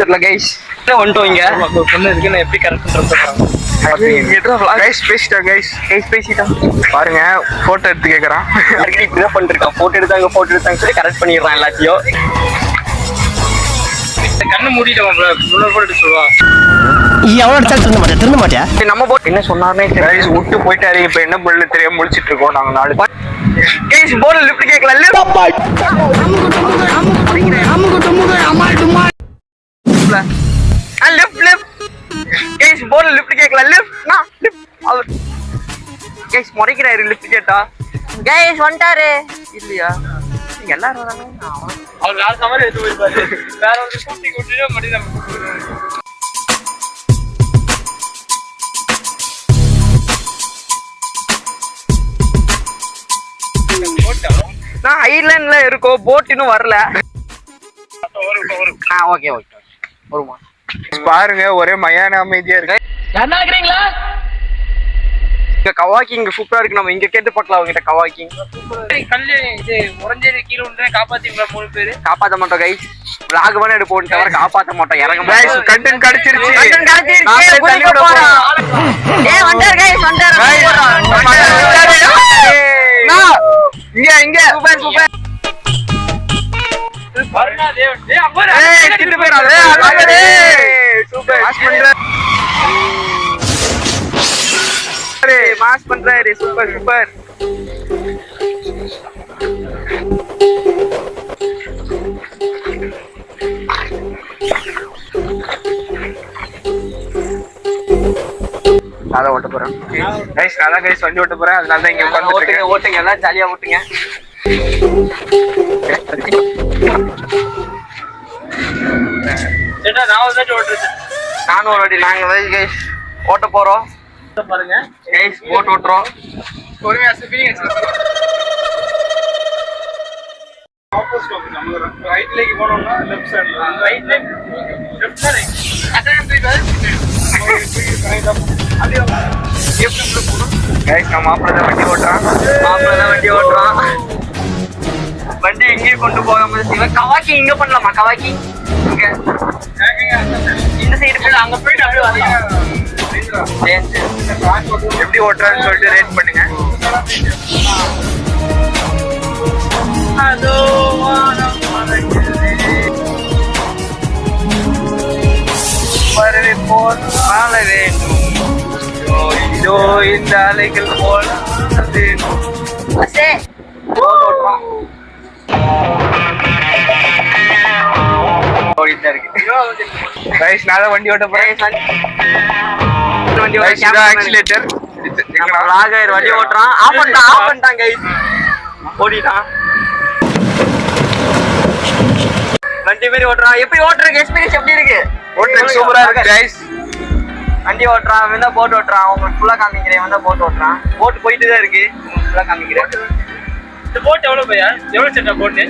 தெரியல கைஸ் வந்துட்டோம் இங்க ஒரு பொண்ணு இருக்கு நான் எப்படி கரெக்ட் பண்றேன் கைஸ் பேசிட்டோம் கைஸ் பேசிட்டோம் பாருங்க போட்டோ எடுத்து கேக்குறான் இப்படிதான் பண்ணிருக்கான் போட்டோ எடுத்தாங்க சொல்லி கரெக்ட் பண்ணிடுறான் எல்லாத்தையும் கண்ணு மூடிட்டு போட்டோ எடுத்து சொல்லுவா திருந்த மாட்டியா நம்ம போட்டு என்ன சொன்னாருன்னே தெரியல விட்டு போயிட்டாரு இப்ப என்ன பண்ணு தெரியாம முடிச்சிட்டு இருக்கோம் நாங்க நாலு கைஸ் போர்டு லிஃப்ட் கேட்கல லெஃப்ட் கைஸ் போர்டு லிஃப்ட் கேட்கல லெஃப்ட் அவர் கைஸ் முறைக்கிறாரு லிஃப்ட் கேட்டா கைஸ் வந்துட்டாரு இல்லையா எல்லாரும் வராங்க அவர் வேற சமரம் எடுத்து போயிருப்பாரு வேற ஒரு கூட்டி கூட்டிட்டு மட்டும் நான் ஐலாண்ட்ல இருக்கோம் போட் இன்னும் வரல ஓகே வருமா பாருங்க ஒரே மயான அமைதியா இருக்கு இங்க கவாக்கி இங்க சூப்பரா இருக்கு நம்ம இங்க கேட்டு பார்க்கலாம் அவங்க கவாக்கி கல்லு இது உறைஞ்சது கீழே உண்டு காப்பாத்தீங்களா 3 பேரு காப்பாத்த மாட்டோம் கைஸ் vlog பண்ண எடுப்போம் தவிர காப்பாத்த மாட்டோம் இறங்க கைஸ் கண்டென்ட் கிடைச்சிருச்சு ஏய் வந்தார் கைஸ் வந்தார் இங்க சூப்பர் வர்ணா தேவ் ஏய் அப்பா ஏய் கிட்ட போறாதே அடடே சூப்பர் மாஸ் பண்றாரு சூப்பர் அதான் ஓட்ட போறேன் கைஸ் அதான் கைஸ் வண்டி ஓட்ட போறேன் அதனால தான் இங்க உட்கார்ந்து ஓட்டுங்க எல்லாம் ஜாலியா ஓட்டுங்க சேட்டா நான் வந்து ஓட்டுறது நானும் ஒரு வாட்டி நாங்க கைஸ் ஓட்ட போறோம் பாருங்க கைஸ் போட் ஓட்டுறோம் பொறுமையா ஸ்பீடிங் ஆப்போசிட் நம்ம ரைட் லேக் போறோம்னா லெஃப்ட் சைடுல right lake left side attend போய் கைஸ் நம்ம மாப்பிள்ளை வண்டி ஓட்டுறான் வண்டி எங்கேயும் கொண்டு போகாம கவாக்கி இங்க பண்ணலாமா கவாக்கி இங்க இந்த சைடு அங்க போயிட்டு அப்படியே வரலாம் எப்படி ஓட்டுறான்னு சொல்லிட்டு ரேட் பண்ணுங்க பறவை போல் வாழ வேண்டும் இதோ இந்த அலைகள் போல் வண்டி ஓட்ட போறேன் வண்டி ஓட்டுறான் ஆஃப் பண்ணிட்டான் கைஸ் ஓடிட்டான் வண்டி மாதிரி ஓட்டுறான் எப்படி ஓட்டுறதுக்கு எக்ஸ்பீரியன்ஸ் எப்படி இருக்கு ஓட்டுறதுக்கு சூப்பரா இருக்கு கைஸ் வண்டி ஓட்டுறான் அவன் தான் போட் ஓட்டுறான் உங்களுக்கு ஃபுல்லா காமிக்கிறேன் அவன் தான் போட் ஓட்டுறான் போட் போயிட்டு தான் இருக்கு ஃபுல்லா காமிக்கிறேன் இந்த போட் எவ்வளவு பையா எவ்வளவு சேட்டா போட்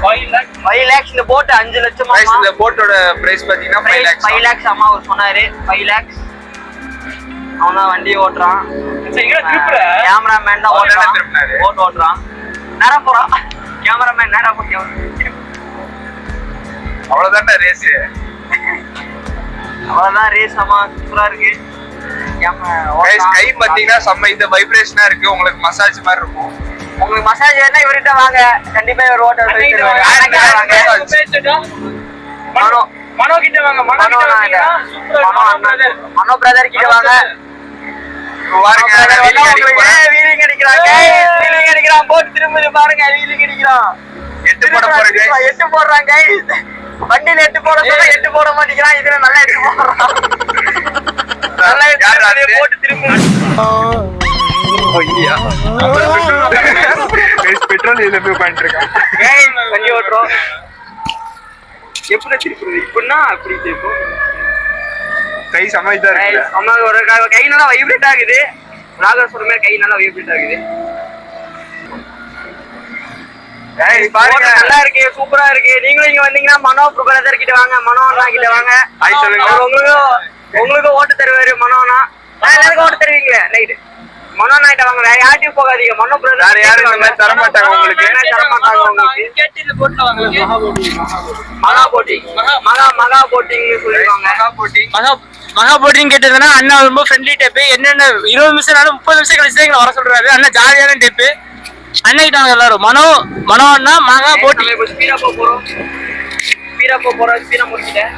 5 lakhs இந்த போட் 5 லட்சம் गाइस இந்த போட்டோட பிரைஸ் பாத்தீங்கன்னா 5 lakhs அம்மா அவர் சொன்னாரு 5 lakhs அவனா வண்டி ஓட்டுறான் சரி இங்க திருப்புற கேமராமேன் தான் ஓட்டுறான் போட் ஓட்டுறான் நேரா போறான் கேமராமேன் நேரா போய் அவ்வளவுதான் ரேஸ் அவ்வளவுதான் ரேஸ் அம்மா சூப்பரா இருக்கு गाइस கை பாத்தீங்கன்னா செம்ம இந்த வைப்ரேஷனா இருக்கு உங்களுக்கு மசாஜ் மாதிரி இருக்கும் உங்களுக்கு மசாஜ் வேணா இவர்கிட்ட வாங்க கண்டிப்பா இவர் ஓட்ட மனோ கிட்ட வாங்க மனோ பிரதர் கிட்ட வாங்க வீலிங் அடிக்கிறான் போட்டு திரும்பி பாருங்க வீலிங் அடிக்கிறான் 8 போடுறான் கைஸ் வண்டியில 8 போட சொல்ல 8 போட மாட்டேங்கிறான் இதுல நல்லா 8 போடுறான் நல்லா போட்டு திரும்பி பெட்ரோல் இதுல போய் பண்ணிருக்கான் வண்டி ஓட்டுறோம் எப்படி திருப்பி இப்படின்னா அப்படி திருப்போம் கை சமைதா இருக்கு அம்மா ஒரு கை நல்லா வைப்ரேட் ஆகுது ராகர் சொல்ற மாதிரி கை நல்லா வைப்ரேட் ஆகுது பாருங்க நல்லா இருக்கு சூப்பரா இருக்கு நீங்களும் இங்க வந்தீங்கன்னா மனோ பிரதர் கிட்ட வாங்க மனோ அண்ணா கிட்ட வாங்க சொல்லுங்க உங்களுக்கு ஓட்டு தருவாரு மனோனா எல்லாருக்கும் ஓட்டு தருவீங்களே ரைட் மனோ நாயிட்ட வாங்க, வேற யார்ட்டையும் போகாதீங்க. மனோ பிரதர் வேற யாரும் இந்த மாதிரி தர மாட்டாங்க உங்களுக்கு. தரமாட்டாங்க உங்களுக்கு. கேட்டில போட்ல வாங்க. மகா போட்டிங் மகா போட்டிங்னு சொல்லிருக்காங்க. மகா போட்டிங் கேட்டதுன்னா அண்ணா ரொம்ப ஃப்ரெண்ட்லி டைப். என்னென்ன 20 நிமிஷம் 30 நிமிஷம் கழிச்சு எங்களை வர சொல்றாரு. அண்ணா ஜாலியான டைப். அண்ணாக்கிட்டாங்க எல்லாரும். மனோ அண்ணா மகா போட்டிங். இப்போ ஸ்பீடா போறோம். ஸ்பீடா முடிச்சிட்டேன்.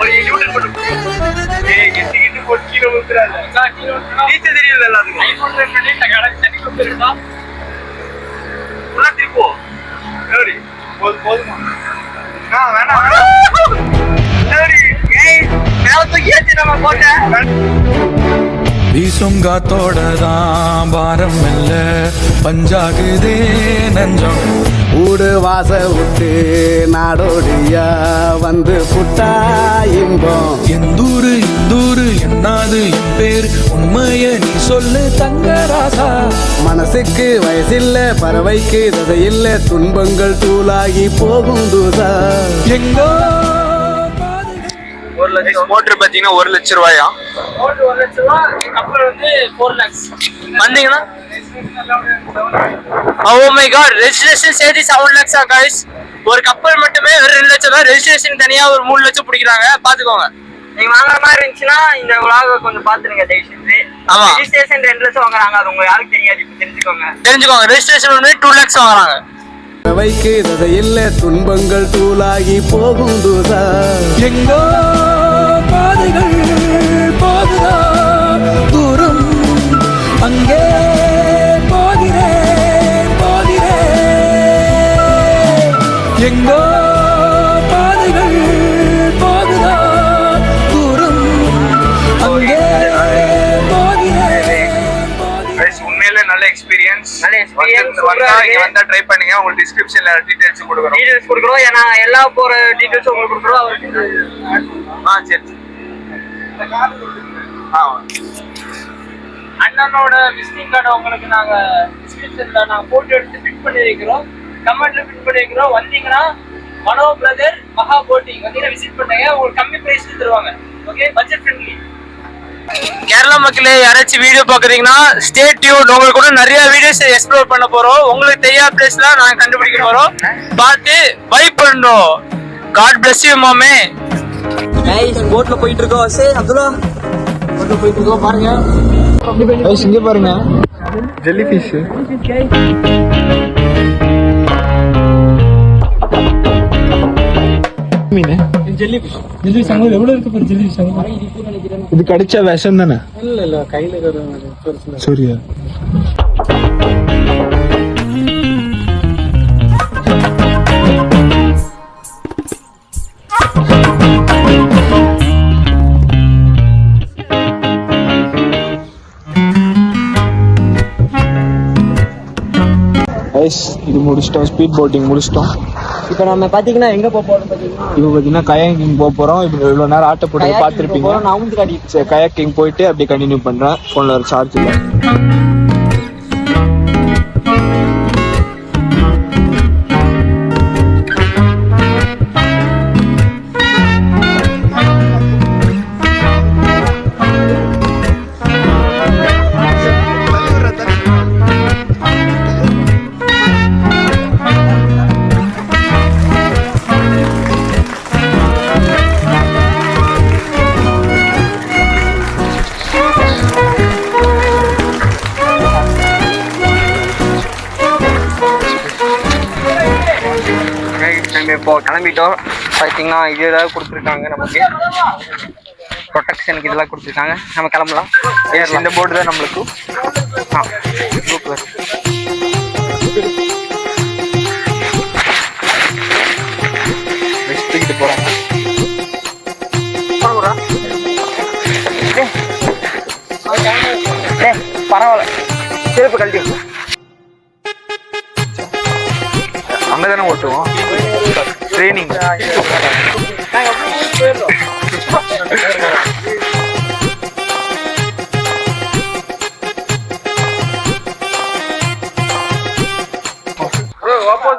ஒரு யூடியூப் போட்டு ஏய் கெட்டிட்டு போச்சில ஊத்துறாங்க. நீச்ச தெரியல எல்லாத்துக்கும். ஐபோன் ரெண்டு கடை தண்ணி குடிறடா. உள்ள திருப்போ. சரி. போதுமா. வேணாம். சரி. ஏய் மேல தூக்கி ஏத்தி நம்ம போட்ட. வீசும் காத்தோட தான் பாரம் இல்ல பஞ்சாகுதே நெஞ்சம். ஊடு வாச விட்டு நாடோடியா வந்து புட்டா இன்பம். எந்தூரு இந்தூரு என்னாது என் பேர் உண்மைய நீ சொல்லு தங்கராசா. மனசுக்கு வயசில்ல பறவைக்கு ததையில்ல துன்பங்கள் தூளாகி போகும் தூதா. எங்கோ மோட்டர் பாத்தீங்கன்னா 1 லட்சம் ரூபாயா? ஓட்டு 1 லட்சம் ரூபாய். கப்பல் வந்து 4 lakhs. வந்தீங்கன்னா oh my god, registration சேர்த்து 7 lakhs guys. ஒரு கப்பல் மட்டுமே வெறும் 2 லட்சம் தான். ரெஜிஸ்ட்ரேஷன் தனியா ஒரு 3 லட்சம் பிடிக்கிறாங்க. பாத்துக்கோங்க. நீங்க வாங்குற மாதிரி இருந்துச்சுன்னா இந்த vlog கொஞ்சம் பாத்துருங்க தயவு செஞ்சு. ஆமா, ரெஜிஸ்ட்ரேஷன் 2 லட்சம் வாங்குறாங்க. அது உங்க யாருக்கு தெரியாது. இப்ப தெரிஞ்சுக்கோங்க. ரெஜிஸ்ட்ரேஷன் வந்து 2 lakhs வாங்குறாங்க. பறவைக்கு ததையில்ல துன்பங்கள் தூளாகி போகும் தூதா. எங்கோ பாதைகள் போகுதா தூரம் அங்கே போகிறேன் எங்கோ பாதைகள் போகுதா தூரம் அங்கே போகிறேன். உண்மையிலே நல்ல எக்ஸ்பீரியன்ஸ். வந்தா ட்ரை பண்ணுங்க. உங்களுக்கு டிஸ்கிரிப்ஷன்ல டீடைல்ஸ் கொடுக்குறோம். ஏன்னா எல்லா போற டீடைல்ஸ் உங்களுக்கு கொடுக்குறோம். அவருக்கு சரி. அண்ணனோட விசிட்டிங் கார்டு உங்களுக்கு நாங்க டிஸ்கிரிப்ஷன்ல நாங்க போட்டோ எடுத்து ஃபிட் பண்ணி வைக்கிறோம். கமெண்ட்ல ஃபிட் பண்ணி வைக்கிறோம். வந்தீங்கன்னா மனோ பிரதர் மகா போட்டிங் வந்தீங்கன்னா விசிட் பண்ணுங்க. உங்களுக்கு கம்மி பிரைஸ்ல தருவாங்க. Okay, budget friendly. கேரளா மக்களே, யாராச்சும் வீடியோ பாக்குறீங்கன்னா ஸ்டே டியூன். உங்களுக்கு கூட நிறைய வீடியோஸ் எக்ஸ்ப்ளோர் பண்ண போறோம். உங்களுக்கு தெரியாத பிளேஸ்லாம் நாங்க கண்டுபிடிக்க போறோம். பார்த்து வைப் பண்றோம். காட் பிளஸ் யூ மாமே. गाइस போட்ல போயிட்டு இருக்கோம். சே அப்துல்லா போட்ல போயிட்டு இருக்கோம். பாருங்க गाइस, இங்க பாருங்க ஜெல்லி ஃபிஷ். மீன் ஜெல்லி ஃபிஷ் சங்க எவ்வளவு இருக்கு பாரு. ஜெல்லி சங்க இது கடிச்சா விஷம் தானே? இல்ல கையில சரியா? இது முடிச்சிட்டோம். ஸ்பீட் போட்டிங் முடிச்சிட்டோம். இப்போ நம்ம பாத்தீங்கன்னா எங்க போறோம் பாத்தீங்கன்னா இப்போ பாத்தீங்கன்னா கயாக்கிங் போறோம். இப்போ இவ்வளவு நேரம் ஆட்ட போட்டு பாத்துருப்பீங்க. நான் வந்து காட்டி சரி, கயாக்கிங் போயிட்டு அப்படியே கண்டினியூ பண்றேன். போன்ல ஒரு சார்ஜ் இல்லை. இப்போ கிளம்பிட்டோம். பார்த்தீங்கன்னா இது ஏதாவது கொடுத்துருக்காங்க நமக்கு ப்ரொடெக்ஷனுக்கு, இதெல்லாம் கொடுத்துருக்காங்க. நம்ம கிளம்பலாம். இந்த போர்டு தான் நம்மளுக்கு. Blue colour. தூக்கிட்டு போறாங்க. பரவாயில்ல, செருப்பு கழட்டி அங்கதானே ஓட்டுவோம். ட்ரைனிங்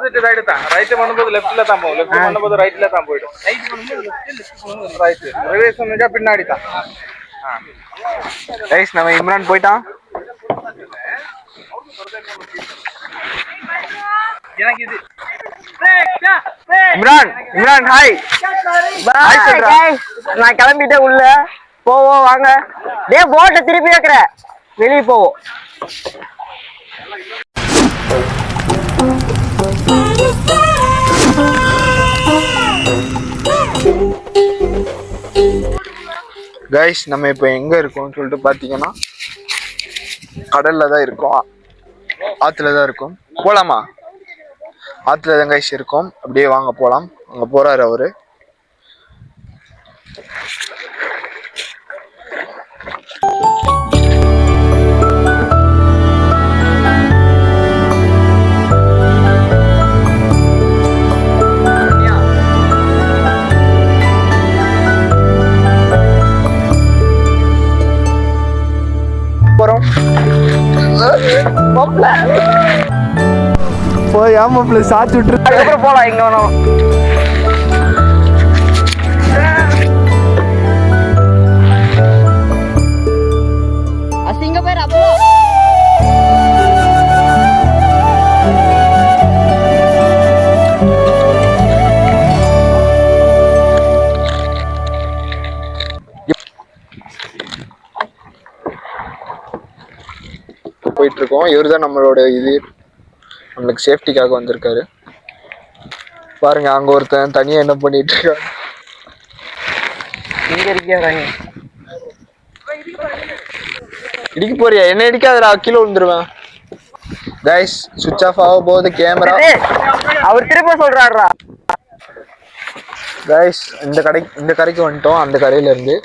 ஆப்போசிட் சைடு தான். ரைட் பண்ணும்போது லெஃப்ட்ல தான் போகும், லெஃப்ட் பண்ணும்போது ரைட்ல தான் போயிடும். ரைட் ரிவர்ஸ் பண்ணா பின்னாடி தான். கைஸ் நம்ம இம்ரான் போயிட்டான். எனக்கு இது இம்ரான் ஹாய் நான் கிளம்பிட்டேன் உள்ள போவோம் வாங்க. டேய் போட்டை திருப்பி வைக்கிற வெளியே போவோம். கைஸ் நம்ம இப்போ எங்க இருக்கோம்னு சொல்லிட்டு பாத்தீங்கன்னா கடல்ல தான் இருக்கோம், ஆத்துல தான் இருக்கும். போலாமா? ஆத்துல தான் கைஸ் இருக்கோம். அப்படியே வாங்க போலாம். அங்க போறாரு அவரு. போறோம். போய் ஆமாப்ல சாச்சு விட்டுரு. அதுக்கப்புறம் போலாம் எங்க வேணும். அசிங்க பேர் அப்போ போயிட்டு இருக்கோம். இவரு தான் நம்மளோட இது நம்மளுக்கு சேஃப்டிக்காக வந்திருக்காரு. பாருங்க அங்க ஒருத்தன் தனியா என்ன பண்ணிட்டு இருக்காரு. இங்க இருக்கியா? இடிக்க போறியா? என்ன இடிக்காதடா, கீழே விழுந்துருவேன். கைஸ் சுவிட்ச் ஆஃப் ஆக போகுது கேமரா. அவர் திரும்ப சொல்றாருடா. கைஸ் இந்த கரைக்கு வந்துட்டோம். அந்த கரையில இருந்து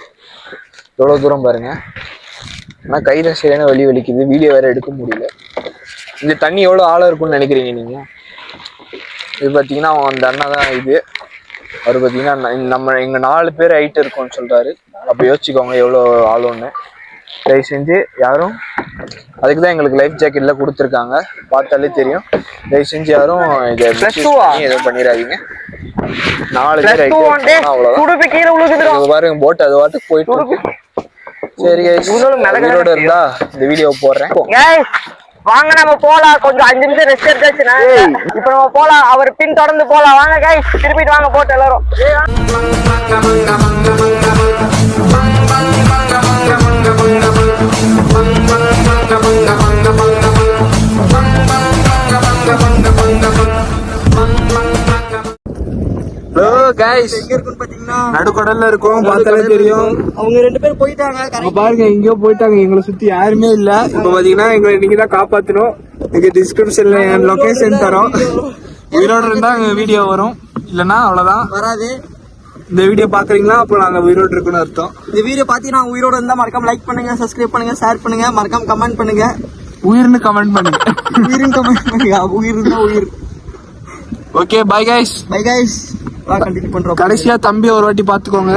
எவ்வளவு தூரம் பாருங்க. ஆனா கையில சரியான வலிக்குது, வீடியோ வேற எடுக்க முடியல. இந்த தண்ணி எவ்வளவு ஆழம் இருக்கும்னு நினைக்கிறீங்க நீங்க? இது பாத்தீங்கன்னா அந்த அண்ணா தான் இது. அவர் பாத்தீங்கன்னா எங்க 4 பேர் ஹைட் இருக்கும்னு சொல்றாரு. அப்ப யோசிச்சுக்கோங்க எவ்வளவு ஆழம்னு. தயவு செஞ்சு யாரும், அதுக்குதான் எங்களுக்கு லைஃப் ஜாக்கெட்ல கொடுத்துருக்காங்க, பார்த்தாலே தெரியும். தயவு செஞ்சு யாரும் இதை எதுவும் பண்ணிடாதீங்க. 4 பேர் ஹைட் அவ்வளவுதான். பாருங்க போட்டு அது வாட்டுக்கு போயிட்டு. சரி உயிரோட இருந்தா இந்த வீடியோ போடுறேன். வாங்க நம்ம போலாம். கொஞ்சம் 5 நிமிஷம் ரெஸ்ட் எடுத்தாச்சுன்னா இப்ப நம்ம போலாம். அவர் பின் தொடர்ந்து போலாம். வாங்க கைஸ் திருப்பிட்டு வாங்க போட்டு எல்லாரும். நடுக்கடல்ல இருக்கும், பார்த்தாலே தெரியும். அவங்க 2 பேர் போயிட்டாங்க. பாருங்க எங்கேயோ போயிட்டாங்க, எங்களை சுத்தி யாருமே இல்ல. இப்ப பாத்தீங்கன்னா எங்களை நீங்க தான் காப்பாத்தணும். நீங்க டிஸ்கிரிப்ஷன்ல என் லொகேஷன் தரோம். உயிரோட இருந்தா வீடியோ வரும், இல்லன்னா அவ்வளவுதான் வராது. இந்த வீடியோ பாக்குறீங்களா அப்போ நாங்க உயிரோடு இருக்குன்னு அர்த்தம். இந்த வீடியோ பாத்தீங்கன்னா உயிரோட இருந்தா மறக்காம லைக் பண்ணுங்க, சப்ஸ்கிரைப் பண்ணுங்க, ஷேர் பண்ணுங்க, மறக்காம கமெண்ட் பண்ணுங்க. உயிர்னு கமெண்ட் பண்ணுங்க. உயிர்னு கமெண்ட் பண்ணுங்க. உயிர் இருந்தா உயிர். Okay bye guys. Bye guys. Continue பண்றோம். கடைசியா தம்பி ஒரு வாட்டி பாத்துக்கோங்க.